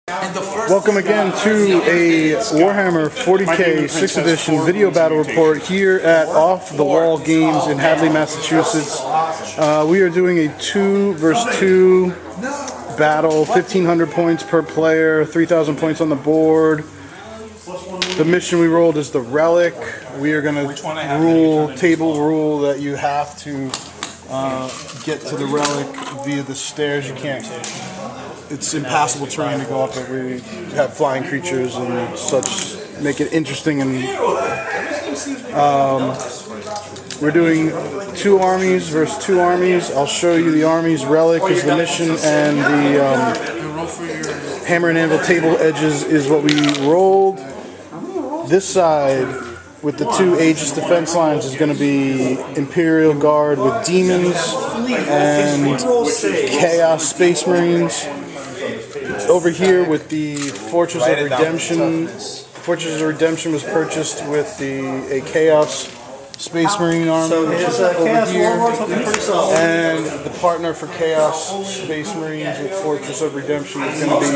Welcome again to a Warhammer 40K 6th edition video battle report here at Off the Wall Games in Hadley, Massachusetts. We are doing a 2 versus 2 battle, 1,500 points per player, 3,000 points on the board. The mission we rolled is the Relic. We are going to table rule that you have to get to the Relic via the stairs. You can't. It's impassable terrain to go up it. We have flying creatures and such, make it interesting. And we're doing 2 armies versus 2 armies. I'll show you the armies. Relic is the mission, and the hammer and anvil table edges is what we rolled. This side with the 2 Aegis defense lines is going to be Imperial Guard with demons and Chaos Space Marines. Over here with the Fortress of Redemption. Fortress of Redemption was purchased with a Chaos Space Marine army, which is over here. And the partner for Chaos Space Marines with Fortress of Redemption is going to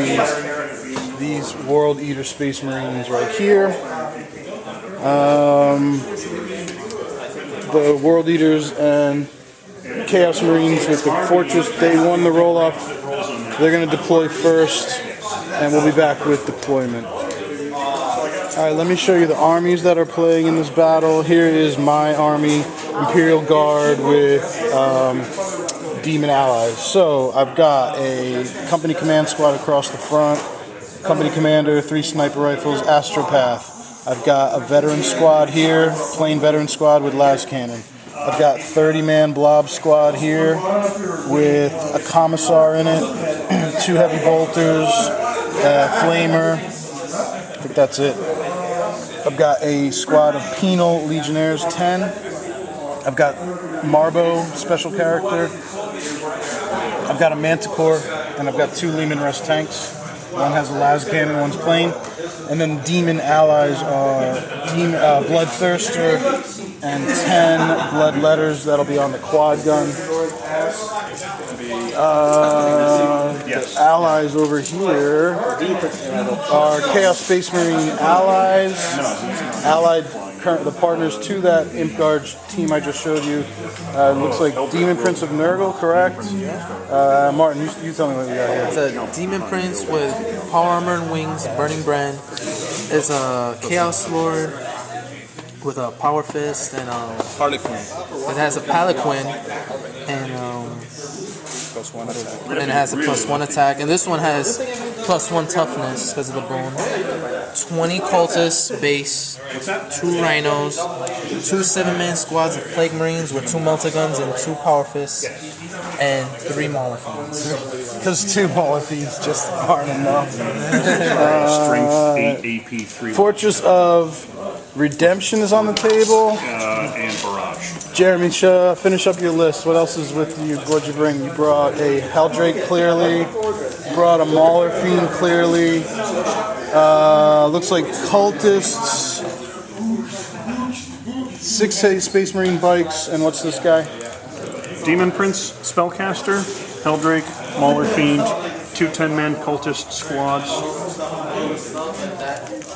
be these World Eater Space Marines right here. The World Eaters and Chaos Marines with the Fortress, they won the roll-off. They're going to deploy first, and we'll be back with deployment. Alright, let me show you the armies that are playing in this battle. Here is my army, Imperial Guard with Demon Allies. So, I've got a Company Command Squad across the front, Company Commander, 3 Sniper Rifles, Astropath. I've got a Veteran Squad here, plain Veteran Squad with Las Cannon. I've got 30-man Blob Squad here with a Commissar in it, 2 Heavy Bolters, a Flamer. I think that's it. I've got a squad of Penal Legionnaires, 10. I've got Marbo, special character. I've got a Manticore, and I've got 2 Leman Russ tanks. One has a Las Cannon, one's plain. And then Demon Allies are Bloodthirster and 10 Bloodletters. That'll be on the quad gun. The allies over here are Chaos Space Marine allies. The partners to that Imp Guard team I just showed you. Looks like Demon Prince of Nurgle, correct? Martin, you tell me what we got here. It's a Demon Prince with Power Armor and Wings, Burning Brand. It's a Chaos Lord with a Power Fist and Harlequin. It has a Palanquin and it has a +1 attack. And this one has +1 toughness because of the bone. 20 cultists base, 2 rhinos, 2 7-man squads of Plague Marines with 2 Melta-Guns and 2 Power Fists, and 3 Mauler Fiends. Because 2 Mauler Fiends just aren't enough. Strength 8 AP 3. Fortress of Redemption is on the table. And Barrage. Jeremy, finish up your list. What else is with you? What'd you bring? You brought a Helldrake, clearly. You brought a Mauler Fiend, clearly. Looks like cultists. 6 Space Marine bikes, and what's this guy? Demon Prince, Spellcaster, Helldrake, Mauler Fiend, 2 10-man cultist squads,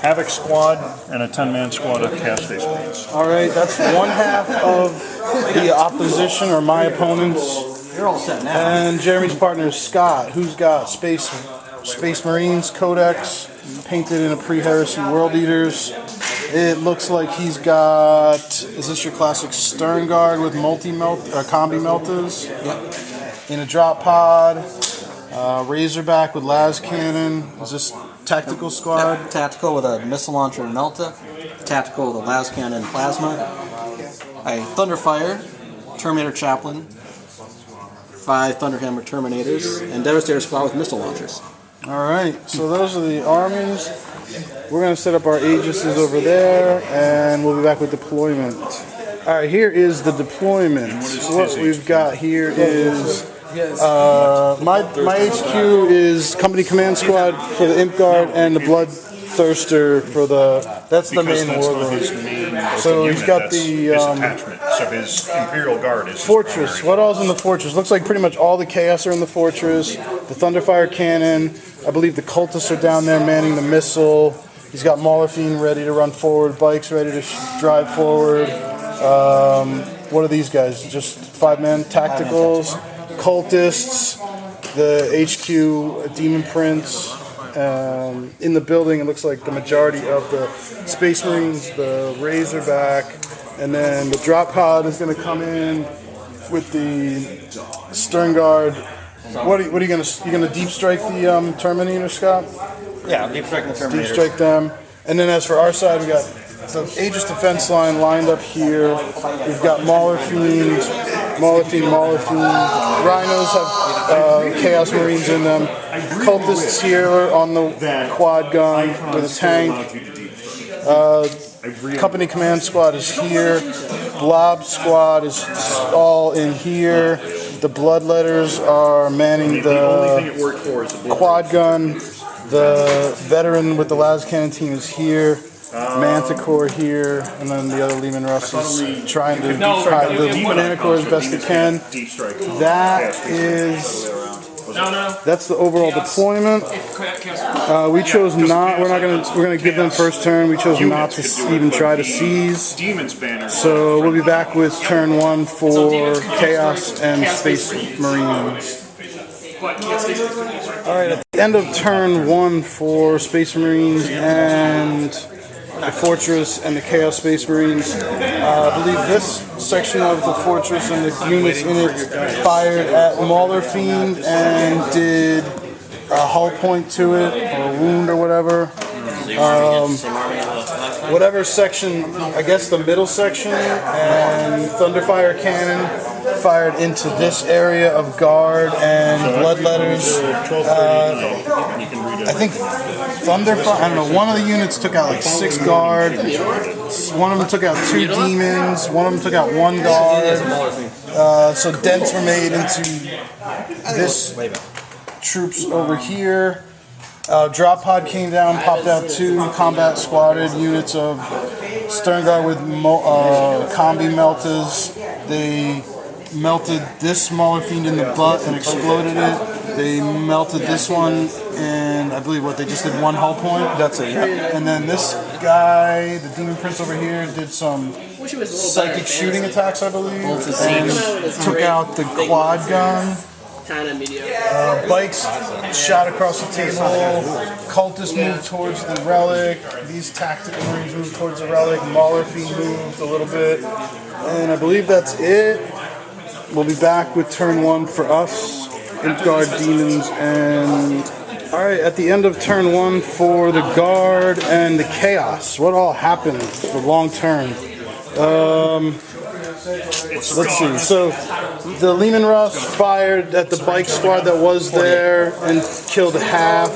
Havoc Squad, and a 10-man squad of Chaos Space Marines. Alright, that's 1/2 of the opposition, or my opponents. You're all set now. And Jeremy's partner is Scott, who's got Space Marines, Codex, painted in a pre-heresy World Eaters. It looks like he's got, is this your classic Stern Guard with combi meltas? Yep. In a drop pod. Razorback with Las Cannon. Is this Tactical Squad? Yep. Tactical with a missile launcher and Melta. Tactical with a Las Cannon and Plasma. A Thunderfire, Terminator Chaplain, 5 Thunderhammer Terminators, and Devastator Squad with missile launchers. Alright, so those are the armies. We're going to set up our Aegises over there, and we'll be back with deployment. Alright, here is the deployment. What we've got here is my HQ is Company Command Squad for the Imp Guard and the Bloodthirster for the, that's the main warlord. So he's got the fortress of his Imperial Guard is. Fortress. What all's in the fortress? Looks like pretty much all the Chaos are in the fortress. The Thunderfire Cannon. I believe the Cultists are down there manning the missile. He's got Mauler Fiend ready to run forward. Bikes ready to drive forward. What are these guys? Just 5-man tacticals. Cultists. The HQ Demon Prince. In the building, it looks like the majority of the Space Marines, the Razorback, and then the drop pod is going to come in with the Stern Guard. What are you going to? You going to deep strike the Terminator, Scott? Yeah, I'm deep striking the Terminator. Deep strike them, and then as for our side, we got the Aegis defense line lined up here. We've got Mauler Fiend. Rhinos have Chaos Marines in them. Cultists here on the quad gun with a tank. Company command squad is here. Blob squad is all in here. The Bloodletters are manning the quad gun. The veteran with the las cannon team is here. Manticore here, and then the other Lehman Russ is trying to hide the Banana Corps as best they can. That's the overall deployment. We chose not. We're gonna give them first turn. We chose not to even try to seize. So we'll be back with turn 1 for Chaos and Space Marines. All right, at the end of turn 1 for Space Marines and the Fortress and the Chaos Space Marines, I believe this section of the Fortress and the units in it fired at Mauler Fiend and did a hull point to it, or a wound or whatever. Whatever section, I guess the middle section, and Thunderfire Cannon fired into this area of Guard and Bloodletters. I think Thunderfire, I don't know, one of the units took out like 6 Guard, one of them took out 2 Demons, one of them took out 1 Guard. So dents were made into this troops over here. Drop pod came down, popped out 2 combat squatted units of Stern Guard with combi meltas. They melted this smaller fiend in the butt and exploded it. They melted this one, and I believe they just did 1 hull point. That's it, yeah. And then this guy, the Demon Prince over here, did some psychic shooting attacks, I believe, and took out the quad gun. Bikes shot across the table. Cultists moved towards the relic. These tactical marines moved towards the relic. Mauler Fiend moved a little bit. And I believe that's it. We'll be back with turn 1 for us. Imp Guard, Demons, and... Alright, at the end of turn 1 for the Guard and the Chaos. What all happened for long turn? Let's see. So the Lehman Russ fired at the bike squad that was there and killed half.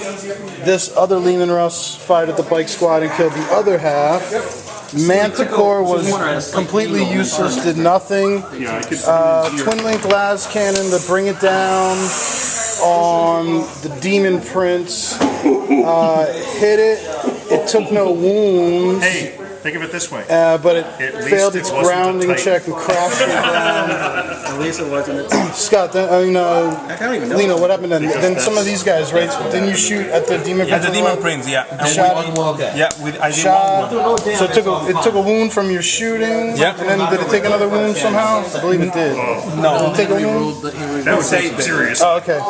This other Lehman Russ fired at the bike squad and killed the other half. Manticore was completely useless, did nothing. Twin Link las cannon to bring it down on the Demon Prince. Hit it. It took no wounds. Hey, think of it this way. But it failed its grounding check and crashed it down. At least it wasn't. Scott, Lino, what happened then? Then some of these guys, right? Didn't you shoot at the Demon Prince? At the Demon Prince, yeah. I did Shot. 1 wound. So it took a wound from your shooting. Yeah. And then did it take another wound somehow? I believe it did. No. Did it take a wound? That was serious. Oh, okay.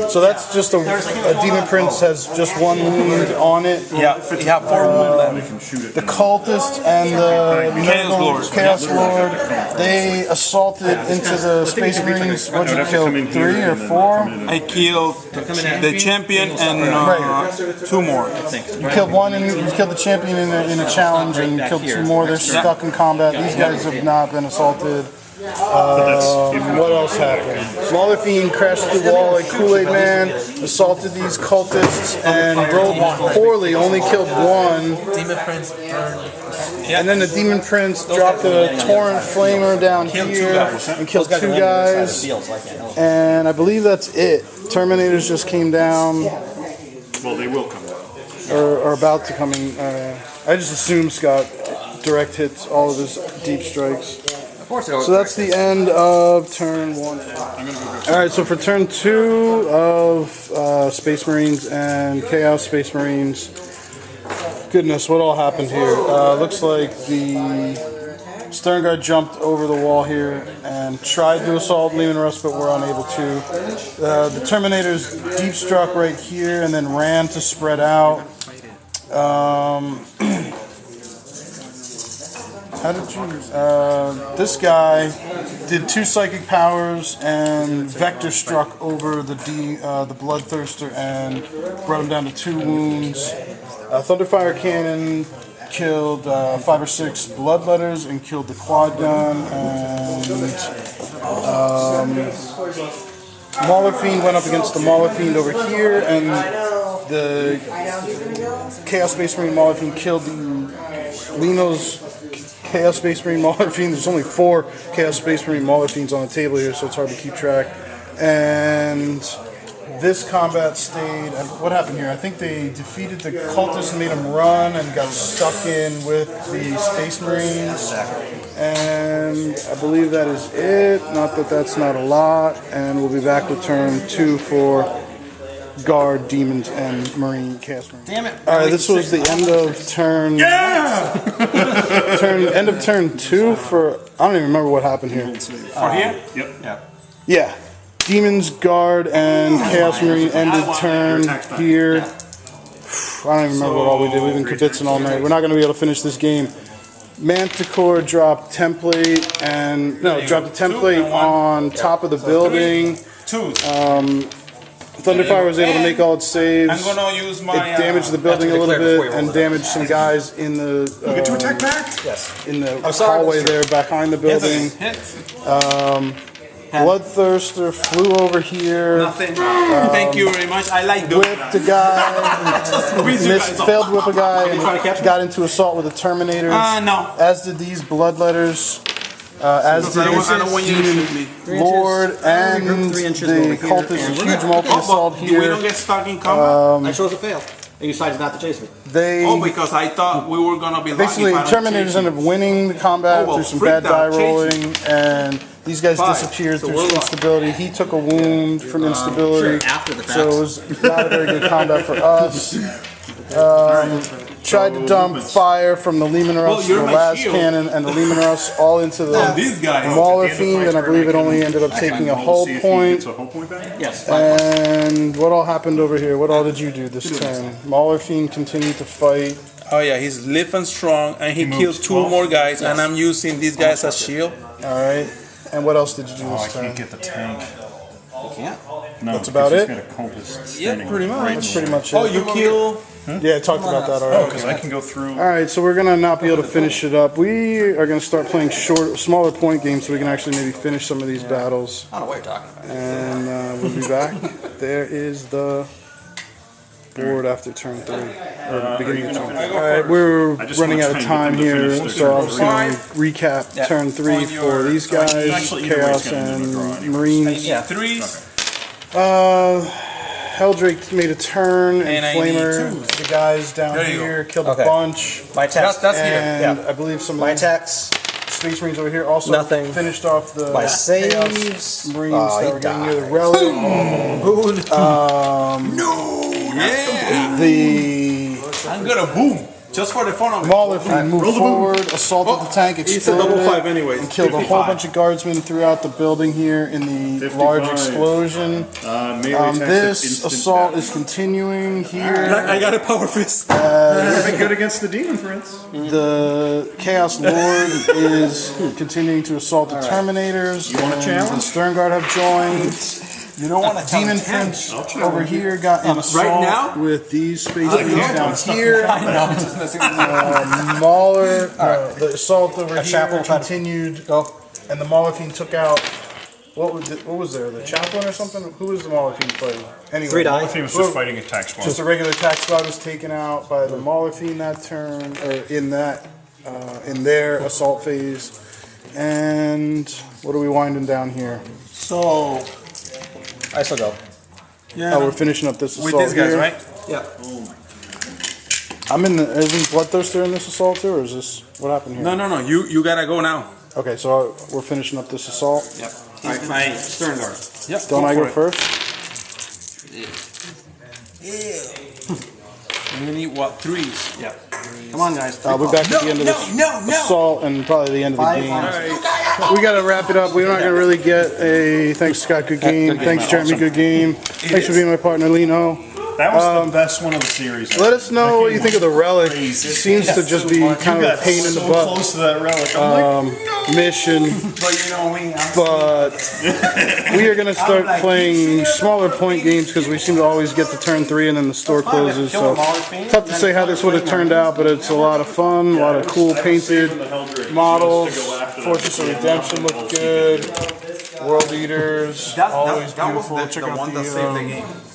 So that's just a Demon Prince has just 1 wound on it. Yeah, he had 4 wounds left. The Cultist and the Chaos Lord, they assaulted into the Space Marines. What did you kill? 3 or 4? I killed the champion and 2 more. You killed 1 and you killed the champion in a challenge, and you killed 2 more. They're stuck in combat. These guys have not been assaulted. What else happened? Mauler Fiend crashed through the wall like Kool-Aid Man, assaulted these cultists, and rolled poorly, only killed 1. Demon Prince burned. And then the Demon Prince dropped a Torrent Flamer down here and killed 2 guys. And I believe that's it. Terminators just came down. Well, they will come down. Or about to come in. I just assume Scott direct hits all of his deep strikes. So that's the end of turn 1. Alright, so for turn 2 of Space Marines and Chaos Space Marines, goodness, what all happened here? Looks like the Stern Guard jumped over the wall here and tried to assault Lehman Russ, but were unable to. The Terminators deep struck right here and then ran to spread out. How did you? This guy did 2 psychic powers and vector struck over the Bloodthirster and brought him down to 2 wounds. Thunderfire cannon killed 5 or 6 bloodletters and killed the quad gun. And Mauler Fiend went up against the Mauler Fiend over here, and the Chaos Space Marine Mauler Fiend killed the Lino's Chaos Space Marine Mauler Fiend. There's only 4 Chaos Space Marine Mauler Fiends on the table here, so it's hard to keep track. And this combat stayed. What happened here? I think they defeated the cultists and made them run and got stuck in with the Space Marines. And I believe that is it. Not that that's not a lot. And we'll be back with turn 2 for Guard, Demons, and Marine Chaos Marine. Damn it! Alright, this was the end of turn. Yeah! End of turn 2 for. I don't even remember what happened here. For here? Yep. Yeah. Demons, Guard, and Chaos Marine ended turn here. I don't even remember what all we did. We've been kibitzing all night. We're not going to be able to finish this game. Manticore dropped template dropped a template on top of the building. Thunderfire was able to make all its saves. I'm gonna use my. It damaged the building a little bit and damaged some guys in the. Get to attack back? Yes. In the hallway there behind the building. Bloodthirster flew over here. Nothing. Thank you very much. I like doing Whipped a guy. Failed to whip a guy and got into assault with the Terminators. No. As did these Bloodletters. As did this Demon Lord and the cultist. Huge multi-assault here. We don't get stuck in combat. I chose to fail. And you decided not to chase me. Because I thought we were gonna be basically Terminators ended up winning the combat through some bad die rolling, and these guys disappeared through some instability. He took a wound from instability, so it was not a very good combat for us. Tried to dump fire from the Lehman Russ, the Las Cannon, and the Lehman Russ all into the Mauler Fiend, and I believe it only ended up taking a hull point. Yes. And what all happened over here? What all did you do this turn? Mauler Fiend continued to fight. Oh yeah, he's live and strong, and he killed 2 more guys, and I'm using these guys as shield. Alright. And what else did you do this I turn? can't get the tank. You can't? No, that's about it? Yeah, pretty much. That's pretty much it. Oh, you kill. Yeah, I talked about that already. Because I can go through. Alright, so we're going to not be able to finish it up. We are going to start playing smaller point games so we can actually maybe finish some of these battles. I don't know what you're talking about. And we'll be back. There is the board after turn 3. Or beginning of turn 3. Alright, we're running out of time here, so I'm just going to recap turn 3 for these guys, Chaos and Marines. Yeah. 3s. Helldrake made a turn and And I Flamer, need 2. the guys down There you here, go. killed a bunch. My attacks. That's And here. I believe some My of the attacks. Space Marines over here also Nothing. finished off the My Chaos saves. Marines Oh, that were getting near the relic. Yeah. The I'm gonna boom. Just for the fun of it. Mauler Fiend moved forward, assaulted the tank, exploded it, anyways. and killed a whole bunch of guardsmen throughout the building here in the 55. large explosion. This assault is continuing here. I got a power fist. Pretty good against the Demon Prince. The Chaos Lord is continuing to assault the Terminators. You want a challenge? The Stern Guard have joined. You don't want to Demon Prince over here got in assault now? with these Space Marines down here. Mauler, the assault over here continued, and the Mauler Fiend took out. What was there? The chaplain or something? Who was the Mauler Fiend fighting? Anyway, 3 die. He was just fighting attack squad. just a regular attack squad was taken out by the Mauler Fiend that turn, or in their assault phase. And what are we winding down here? So. I still go. Yeah. Oh, we're finishing up this assault With these guys, here. right? Yeah. I'm in the. Isn't Bloodthirster in this assault too, or is this what happened here? No. You gotta go now. Okay, so we're finishing up this assault. Yep. My stern guard. Yep. Don't I go first? And you need what? 3s. Yeah. Come on, guys. I'll be back at the end of this assault and probably the end of the game. We gotta wrap it up. We're not gonna really get a thanks, Scott. Good game. Thanks, Jeremy. Good game. Thanks for being my partner, Lino. That was the best one of the series. Let us know what you think of the relic. It seems to just be kind of a pain in the butt Close to that relic. I'm like, mission. But you know me. But we are going to start playing smaller point games because we seem to always get to turn 3 and then the store closes. So tough to say how this would have turned out, but it's a lot of fun, a lot of cool painted models. Fortress of Redemption looked good. World Eaters, always beautiful. Check out the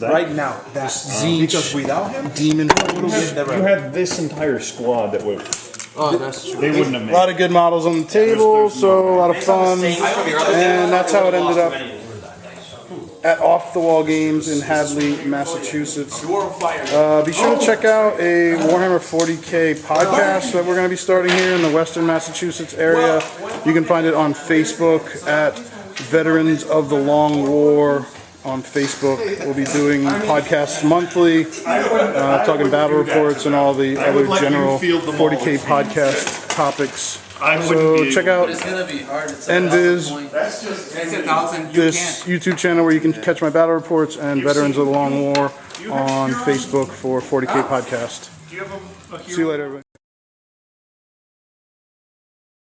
Right now, because without him, Demon. you had this entire squad that would. Oh, that's true. They wouldn't have A made. lot of good models on the table, so a lot of fun. And that's how it ended up at Off the Wall Games in Hadley, Massachusetts. Be sure to check out a Warhammer 40K podcast that we're going to be starting here in the Western Massachusetts area. You can find it on Facebook at Veterans of the Long War. On Facebook, we'll be doing podcasts monthly, talking battle reports and all the other general 40K podcast topics. So check out NViz, this YouTube channel where you can catch my battle reports, and Veterans of the Long War on Facebook for 40K podcast. See you later, everybody.